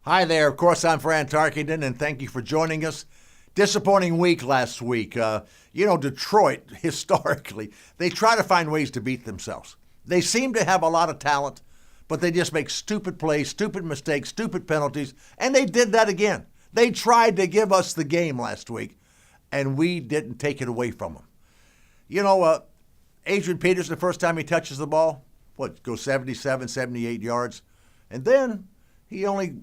Hi there. Of course, I'm Fran Tarkington, and thank you for joining us. Disappointing week last week. Detroit, historically, they try to find ways to beat themselves. They seem to have a lot of talent, but they just make stupid plays, stupid mistakes, stupid penalties, and they did that again. They tried to give us the game last week, and we didn't take it away from them. Adrian Peterson, the first time he touches the ball, goes 77, 78 yards, and then he only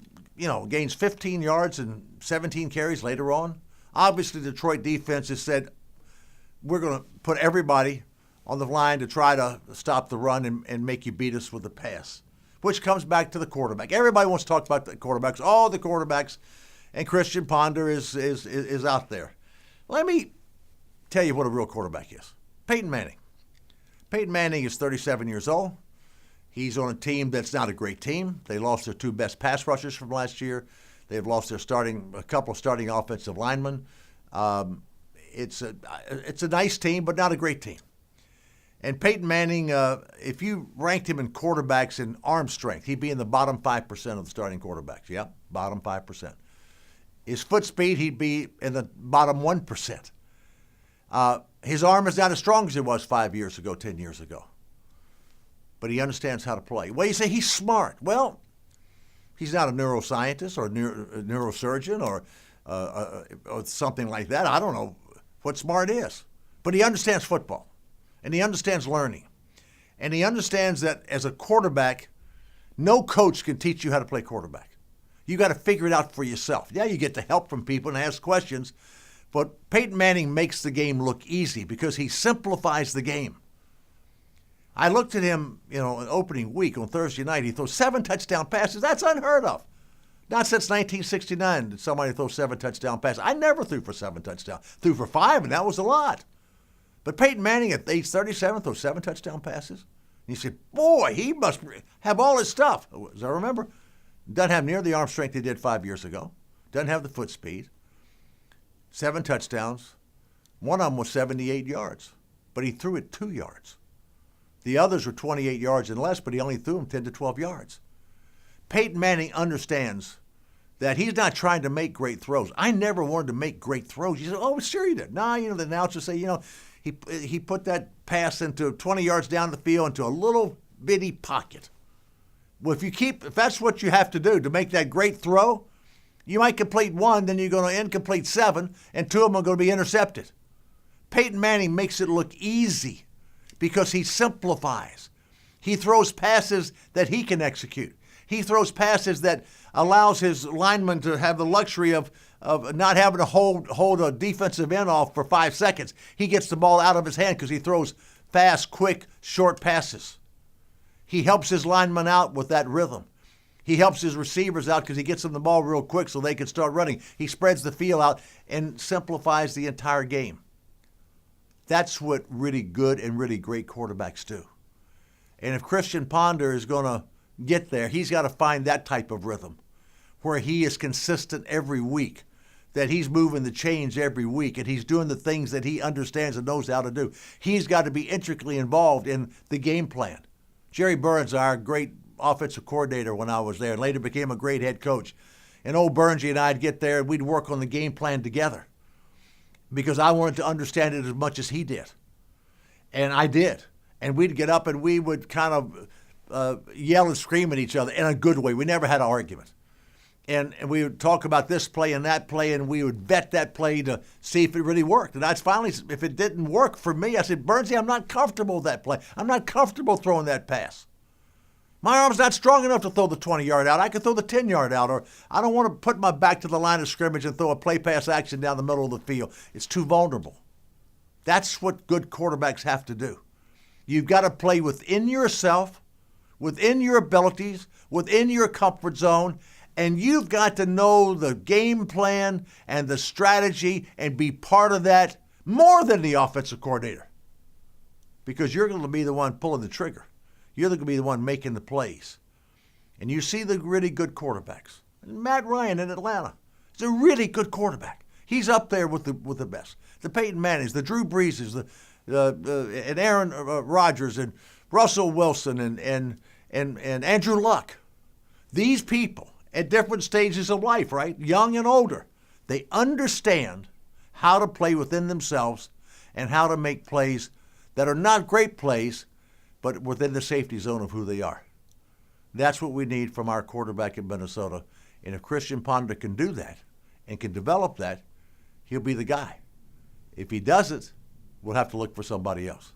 gains 15 yards and 17 carries later on. Obviously, the Detroit defense has said, we're going to put everybody on the line to try to stop the run and make you beat us with the pass, which comes back to the quarterback. Everybody wants to talk about the quarterbacks, all the quarterbacks, and Christian Ponder is out there. Let me tell you what a real quarterback is. Peyton Manning. Peyton Manning is 37 years old. He's on a team that's not a great team. They lost their two best pass rushers from last year. They've lost a couple of starting offensive linemen. It's a nice team, but not a great team. And Peyton Manning, if you ranked him in quarterbacks in arm strength, he'd be in the bottom 5% of the starting quarterbacks. Yeah, bottom 5%. His foot speed, he'd be in the bottom 1%. His arm is not as strong as it was 5 years ago, 10 years ago. But he understands how to play. Well, you say he's smart. Well, he's not a neuroscientist or a neurosurgeon or something like that. I don't know what smart is. But he understands football, and he understands learning. And he understands that as a quarterback, no coach can teach you how to play quarterback. You got to figure it out for yourself. Yeah, you get the help from people and ask questions, but Peyton Manning makes the game look easy because he simplifies the game. I looked at him, in opening week on Thursday night. He throws 7 touchdown passes. That's unheard of. Not since 1969 did somebody throw 7 touchdown passes. I never threw for 7 touchdowns. Threw for 5, and that was a lot. But Peyton Manning at age 37 throws 7 touchdown passes. And you said, boy, he must have all his stuff. As I remember, doesn't have near the arm strength he did 5 years ago. Doesn't have the foot speed. 7 touchdowns. One of them was 78 yards, but he threw it 2 yards. The others were 28 yards and less, but he only threw them 10 to 12 yards. Peyton Manning understands that he's not trying to make great throws. I never wanted to make great throws. You said, oh, sure he did. Nah, the announcers say, he put that pass into 20 yards down the field into a little bitty pocket. Well, if that's what you have to do to make that great throw, you might complete 1, then you're going to incomplete 7, and 2 of them are going to be intercepted. Peyton Manning makes it look easy because he simplifies. He throws passes that he can execute. He throws passes that allows his lineman to have the luxury of not having to hold a defensive end off for 5 seconds. He gets the ball out of his hand because he throws fast, quick, short passes. He helps his lineman out with that rhythm. He helps his receivers out because he gets them the ball real quick so they can start running. He spreads the field out and simplifies the entire game. That's what really good and really great quarterbacks do. And if Christian Ponder is going to get there, he's got to find that type of rhythm where he is consistent every week, that he's moving the chains every week, and he's doing the things that he understands and knows how to do. He's got to be intricately involved in the game plan. Jerry Burns, our great offensive coordinator when I was there, and later became a great head coach. And old Burnsy and I'd get there, and we'd work on the game plan together, because I wanted to understand it as much as he did. And I did. And we'd get up and we would kind of yell and scream at each other in a good way. We never had an argument. And we would talk about this play and that play, and we would vet that play to see if it really worked. And I'd finally, if it didn't work for me, I said, Burnsy, I'm not comfortable with that play. I'm not comfortable throwing that pass. My arm's not strong enough to throw the 20-yard out. I could throw the 10-yard out, or I don't want to put my back to the line of scrimmage and throw a play-pass action down the middle of the field. It's too vulnerable. That's what good quarterbacks have to do. You've got to play within yourself, within your abilities, within your comfort zone, and you've got to know the game plan and the strategy and be part of that more than the offensive coordinator, because you're going to be the one pulling the trigger. You're going to be the one making the plays. And you see the really good quarterbacks. Matt Ryan in Atlanta is a really good quarterback. He's up there with the best. The Peyton Mannings, the Drew Breeses, and Aaron Rodgers, and Russell Wilson, and Andrew Luck. These people, at different stages of life, right? Young and older. They understand how to play within themselves and how to make plays that are not great plays, but within the safety zone of who they are. That's what we need from our quarterback in Minnesota. And if Christian Ponder can do that and can develop that, he'll be the guy. If he doesn't, we'll have to look for somebody else.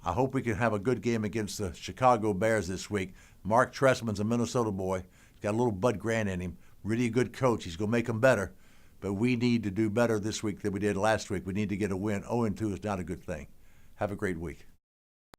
I hope we can have a good game against the Chicago Bears this week. Mark Trestman's a Minnesota boy. He's got a little Bud Grant in him. Really a good coach. He's going to make them better. But we need to do better this week than we did last week. We need to get a win. 0-2 is not a good thing. Have a great week.